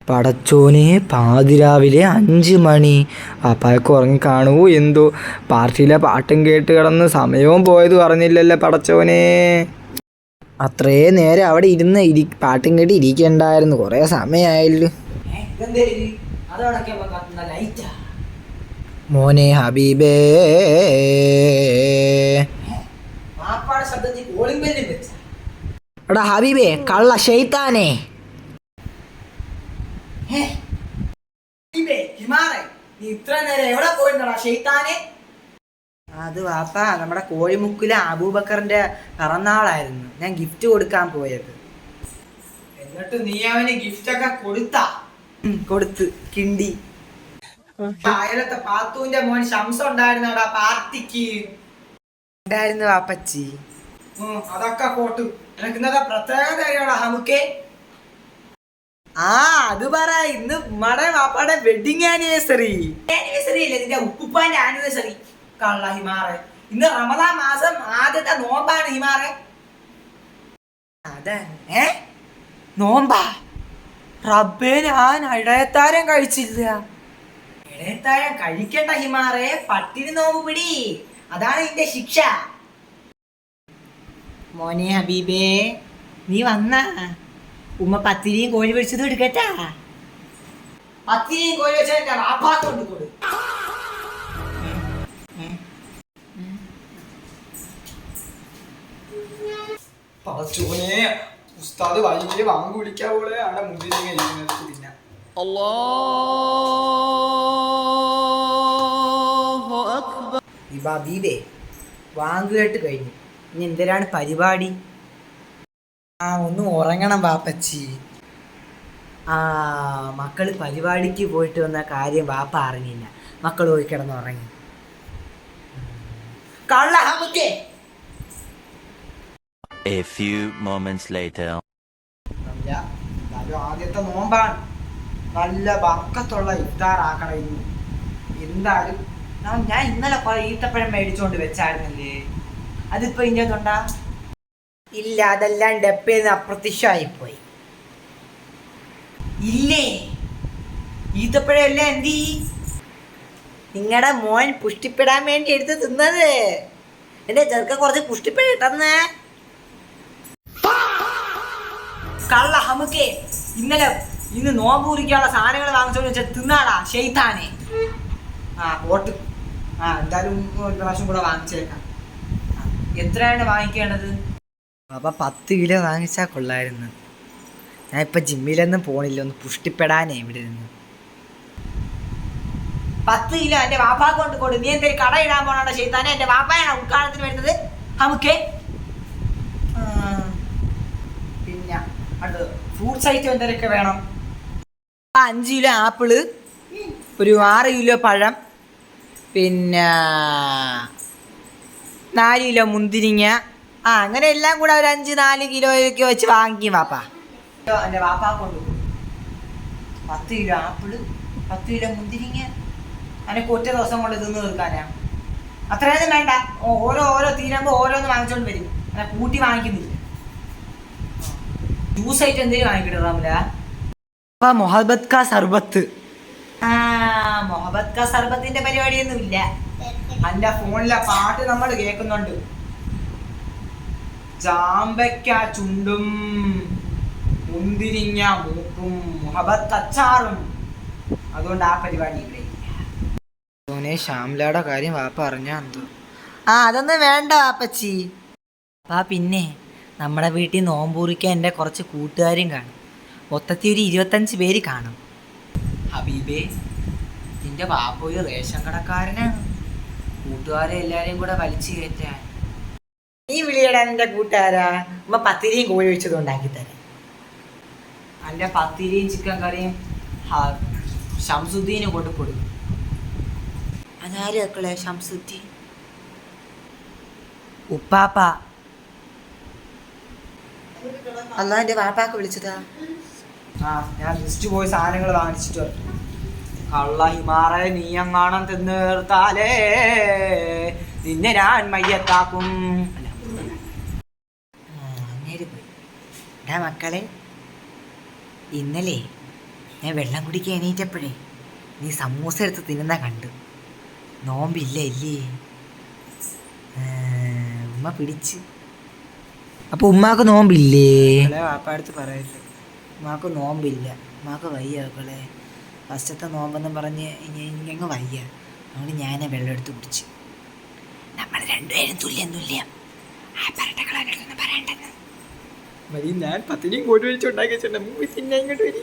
പടച്ചോനെ, പാതിരാവിലെ 5 മണി. പാപ്പായൊക്കെ ഉറങ്ങിക്കാണൂ എന്തോ. പാർട്ടിയിലെ പാട്ടും കേട്ട് കിടന്ന് സമയവും പോയത് പറഞ്ഞില്ലല്ലോ പടച്ചോനെ. അത്രേ നേരം അവിടെ ഇരുന്ന് പാട്ടും കേട്ട് ഇരിക്കണ്ടായിരുന്നു. കുറേ സമയമായല്ലോ. മോനെ ഹബീബേ, എടാ ഹബീബേ, കള്ള ശൈത്താനെ. അത് വാപ്പ, നമ്മുടെ കോഴിമുക്കിലെ അബൂബക്കറിന്റെ പിറന്നാളായിരുന്നു. ഞാൻ ഗിഫ്റ്റ് കൊടുക്കാൻ പോയത്. എന്നിട്ട് നീ അവന് ഗിഫ്റ്റ് ഒക്കെ കൊടുത്ത് കിണ്ടി. അയലത്തെ പാത്തുവിന്റെ മോൻ ശംസം ഉണ്ടായിരുന്നടാ പാർട്ടിക്ക്. ഉണ്ടായിരുന്നു വാപ്പച്ചി. അതൊക്കെ പോട്ടു. എനിക്ക് ഇന്നത്തെ പ്രത്യേകത നമുക്കേ. അത് പറ. ഇന്ന് ഉമ്മടെ വാപ്പാടെ വെഡിങ് ആനിവേഴ്സറി. ഇല്ലേ നിന്റെ ഉപ്പുപ്പാന്റെ ആനിവേഴ്സറി? കള്ള ഹിമാറെ, ഇന്ന് റമദാൻ മാസം ആദ്യത്തെ നോമ്പാണ് ഹിമാറെ. അതെ, നോമ്പാ? റബ്ബേ, ഞാൻ ഇടയത്താരം കഴിച്ചില്ല. ഇടയത്താരം കഴിക്കണ്ട ഹിമാറെ, പട്ടിണി നോമ്പ് പിടി. അതാണ് നിന്റെ ശിക്ഷ. മോനെ ഹബീബേ, നീ വന്നാ? ഉമ്മ പത്തിരിയും കോഴി പൊരിച്ചതും എടുക്കട്ടാ? പത്തിരിയും കോഴി വെച്ചാൽ വാപ്പാത്തോണ്ട് കൊടു. പടച്ചോനെ, ഉസ്താദ് വൈകിട്ട് വാങ്ങി വിളിക്കാവോളെ. അവിടെ മുന്നിൽ ഇരിക്കുന്നത് പിന്നെ ഹബീബേ, വാങ്ങുകേട്ട് കഴിഞ്ഞു. ഇനി എന്തിനാണ് പരിപാടി? ഒന്ന് ഉറങ്ങണം വാപ്പച്ചി. മക്കള് പരിപാടിക്ക് പോയിട്ട് വന്ന കാര്യം വാപ്പ അറിഞ്ഞില്ല. മക്കൾ പോയി കിടന്ന് ഉറങ്ങി. കള്ള ഹമുക്കേ. A few moments later. ആദ്യത്തെ നോമ്പാണ്. നല്ല ബർക്കത്തുള്ള ഇഫ്താറാക്കണം ഇന്ന്. എന്തായാലും ഞാൻ ഇന്നലെ ഈത്തപ്പഴം മേടിച്ചോണ്ട് വെച്ചായിരുന്നല്ലേ, അതിപ്പോ ഇഞ്ചത്തുണ്ടാ? ഇല്ല, അതെല്ലാം ഡപ്പേന്ന് അപ്രത്യക്ഷമായിപ്പോയി. ഇല്ലേ? ഈത്തപ്പഴം എല്ലാം എന്തി? നിങ്ങളുടെ മോൻ പുഷ്ടിപ്പെടാൻ വേണ്ടി എടുത്ത് തിന്നത്. എന്റെ ചെറുക്ക കുറച്ച് പുഷ്ടിപ്പഴം ഇട്ടെന്ന്. കള്ള ഹമുക്കേ, ഇന്ന് നോമ്പ് കുറിക്കാനുള്ള സാധനങ്ങൾ വാങ്ങിച്ചോണ്ട് വെച്ചാൽ തിന്നാടാ ഷെയ്ത്താനെ. പോട്ട്. എന്തായാലും ഒരു പ്രാവശ്യം കൂടെ വാങ്ങിച്ചേക്കാം. എത്രയാണ് വാങ്ങിക്കേണ്ടത്? അപ്പൊ 10 കിലോ വാങ്ങിച്ചാൽ കൊള്ളായിരുന്നു. ഞാൻ ഇപ്പൊ ജിമ്മിലൊന്നും പോണില്ല, ഒന്ന് പുഷ്ടിപ്പെടാനേ ഇവിടെ ഇരുന്ന്. 10 കിലോ എന്റെ വാപ്പാക്ക് കൊണ്ട് കൊടു. നീ എന്തെങ്കിലും കട ഇടാൻ പോണോ ഷെയ്ത്താനെ? എന്റെ വാപ്പായാണ് ഉദ്ഘാടനത്തിന് വരുന്നത്. ഹമുക്കേ, പിന്നെ അടുത്ത് ഫ്രൂട്ട്സ് ഐറ്റം എന്തൊക്കെ വേണം? 5 കിലോ ആപ്പിള്, ഒരു 6 കിലോ പഴം, പിന്നെ 4 കിലോ മുന്തിരിങ്ങ. അങ്ങനെ എല്ലാം കൂടെ ഒരു 4 കിലോയൊക്കെ വെച്ച് വാങ്ങിക്കും വാപ്പ. എന്റെ വാപ്പാക്ക് കൊണ്ട് കൊടു. 10 കിലോ ആപ്പിള്, 10 കിലോ മുന്തിരിങ്ങ. അതിനൊക്കെ ഒറ്റ ദിവസം കൊണ്ട് തിന്ന് തീർക്കാനാ. അത്രയൊന്നും വേണ്ട. ഓരോ തീരുമ്പോൾ ഓരോന്ന് വാങ്ങിച്ചോണ്ട് വരും. അങ്ങനെ കൂട്ടി വാങ്ങിക്കുന്നില്ല. ജ്യൂസ് ആയിട്ട് എന്തെങ്കിലും വാങ്ങിക്കിട്ടോ റംല? മൊഹബത്ത് കാ സർബത്ത്. മൊഹബത്ത് കാ സർബത്തിന്റെ പരിപാടിയൊന്നും ഇല്ല. എന്റെ ഫോണിലെ പാട്ട് നമ്മൾ കേൾക്കുന്നുണ്ട്. ചാമ്പയ്ക്ക ചുണ്ടും മുന്തിരിങ്ങ മൂക്കും മുഹബത്ത് അച്ചാറും. അതുകൊണ്ട് ആ പരിപാടി ഇവിടെ ഇല്ല. ശ്യാംലയുടെ കാര്യം വാപ്പ അറിഞ്ഞാ എന്തോ? അതൊന്നും വേണ്ട വാപ്പച്ചി. പിന്നെ നമ്മുടെ വീട്ടിൽ നോമ്പൂറിക്കാൻ എൻ്റെ കുറച്ച് കൂട്ടുകാരും കാണും. മൊത്തത്തിൽ ഒരു 25 പേര് കാണും. ഹബീബേ, നിന്റെ വാപ്പ ഒരു റേഷൻ കടക്കാരനാണ്. കൂട്ടുകാരെ എല്ലാരെയും കൂടെ വലിച്ചു കയറ്റാൻ. നീ വിളിയടാ നിന്റെ കൂട്ടുകാരാ. ഉമ്മ പത്തിരിയും കോഴി വെച്ചത് ഉണ്ടാക്കി തരാം. എൻ്റെ പത്തിരിയും ചിക്കൻ കറിയും ഷംസുദ്ദീന് കൊണ്ട് കൊടുക്കും. അതാരും മക്കളെ ഷംസുദ്ദീൻ? ഉപ്പാപ്പ. അല്ല, എൻ്റെ വാപ്പാക്ക് വിളിച്ചതാ. ഞാൻ ലിസ്റ്റ് പോയി സാധനങ്ങൾ വാങ്ങിച്ചിട്ട് വരട്ടെ. കള്ള ഹിമാറെ, നീ എങ്ങാണം തിന്നേർത്താലേ നിന്നെ ഞാൻ മയ്യത്താക്കും. മക്കളെ, ഇന്നലെ ഞാൻ വെള്ളം കുടിക്കാൻ എണീറ്റപ്പോഴേ നീ സമൂസ എടുത്ത് തിന്നുന്ന കണ്ടു. നോമ്പില്ല ഇല്ലേ? ഉമ്മ പിടിച്ച്. അപ്പോൾ ഉമ്മാക്ക് നോമ്പില്ലേ? വാപ്പ അടുത്ത് പറയല്ലേ, ഉമ്മാക്ക് നോമ്പില്ല, ഉമ്മാക്ക് വയ്യ മക്കളെ. ഫസ്റ്റത്തെ നോമ്പെന്നും പറഞ്ഞ് ഇങ്ങ് വയ്യ. അതുകൊണ്ട് ഞാൻ വെള്ളം എടുത്ത് കുടിച്ച്. നമ്മൾ രണ്ടുപേരും തുല്യം. ആ പറയണ്ടെന്ന് പറയണ്ടെന്ന്. ഞാൻ പത്തിരിയും കോഴി വെച്ചുണ്ടാക്കി വെച്ചിട്ടുണ്ട്. ഇങ്ങോട്ട് വരി.